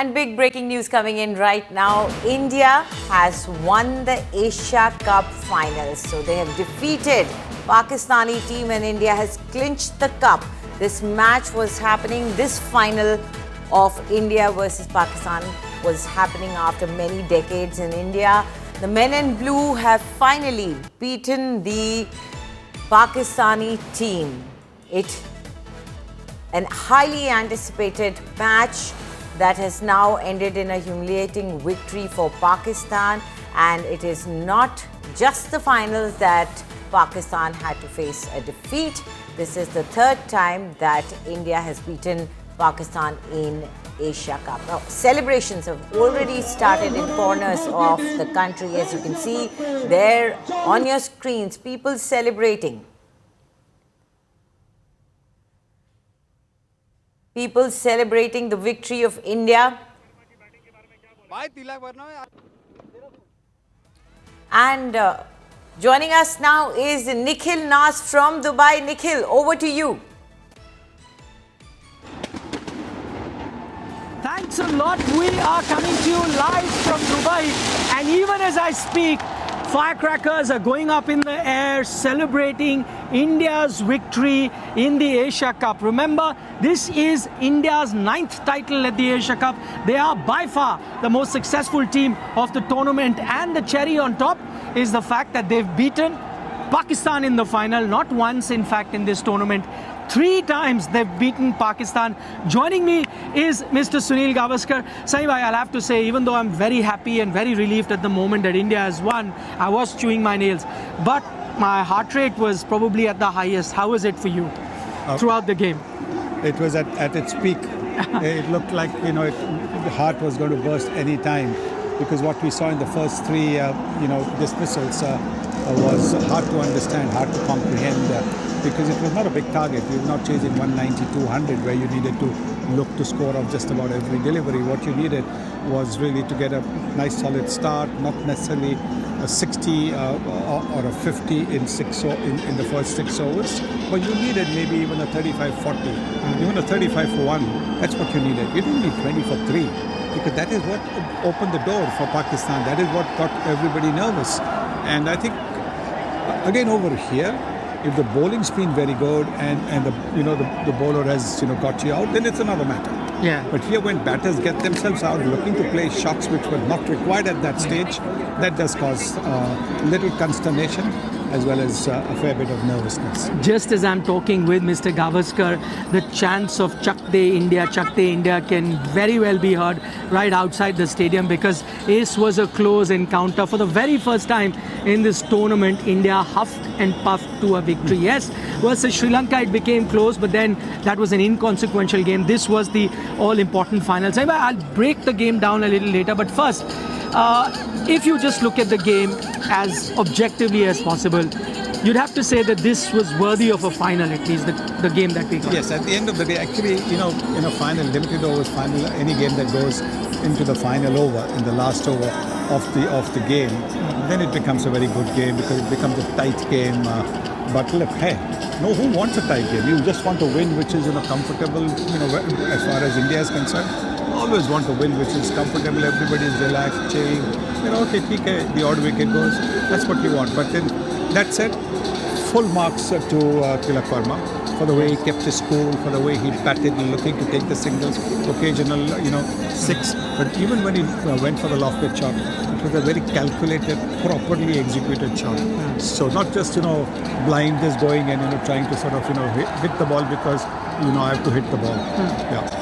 And big breaking news coming in right now. India has won the Asia Cup finals. So they have defeated Pakistani team and India has clinched the cup. This match was happening, this final of India versus Pakistan was happening after many decades in India. The men in blue have finally beaten the Pakistani team. An highly anticipated match that has now ended in a humiliating victory for Pakistan, and it is not just the finals that Pakistan had to face a defeat. This is the third time that India has beaten Pakistan in Asia Cup. Now, celebrations have already started in corners of the country, as you can see there on your screens, people celebrating. People celebrating the victory of India. And joining us now is Nikhil Nas from Dubai. Nikhil, over to you. Thanks a lot. We are coming to you live from Dubai. And even as I speak, firecrackers are going up in the air, celebrating India's victory in the Asia Cup. Remember, this is India's 9th title at the Asia Cup. They are by far the most successful team of the tournament. And the cherry on top is the fact that they've beaten Pakistan in the final. Not once, in fact, in this tournament. 3 times they've beaten Pakistan. Joining me is Mr. Sunil Gavaskar. Sahi bhai, I'll have to say, even though I'm very happy and very relieved at the moment that India has won, I was chewing my nails. But my heart rate was probably at the highest. How was it for you throughout the game? It was at its peak. It looked like, the heart was going to burst any time, because what we saw in the first 3, dismissals was hard to understand, hard to comprehend. Because it was not a big target. We were not chasing 190, 200, where you needed to look to score off just about every delivery. What you needed was really to get a nice solid start, not necessarily a 60 or a 50 in the first 6 overs, but you needed maybe even a 35-40, even a 35 for 1. That's what you needed. You didn't need 20 for 3, because that is what opened the door for Pakistan. That is what got everybody nervous. And I think, again, over here, if the bowling's been very good and the bowler has got you out, then it's another matter. Yeah. But here, when batters get themselves out looking to play shots which were not required at that stage, that does cause little consternation as well as a fair bit of nervousness. Just as I'm talking with Mr. Gavaskar, the chants of Chak De India can very well be heard right outside the stadium, because Ace was a close encounter. For the very first time in this tournament, India huffed and puffed to a victory. Yes, versus Sri Lanka it became close, but then that was an inconsequential game. This was the all-important final. So I'll break the game down a little later, but first, if you just look at the game as objectively as possible, you'd have to say that this was worthy of a final, at least the game that we got. Yes, at the end of the day, actually, in a final, limited overs final, any game that goes into the final over, in the last over of the game, then it becomes a very good game, because it becomes a tight game. But look, hey, who wants a tight game? You just want to win, which is comfortable, as far as India is concerned. Always want to win, which is comfortable, everybody is relaxed, chilling. Okay, the odd wicket goes, that's what you want. But then, that said, full marks to Tilak Verma for the way he kept his cool, for the way he batted, looking to take the singles, occasional, 6. But even when he went for the lofted shot, it was a very calculated, properly executed shot. So not just, blindness going and, trying to sort of, hit the ball because, I have to hit the ball. Yeah.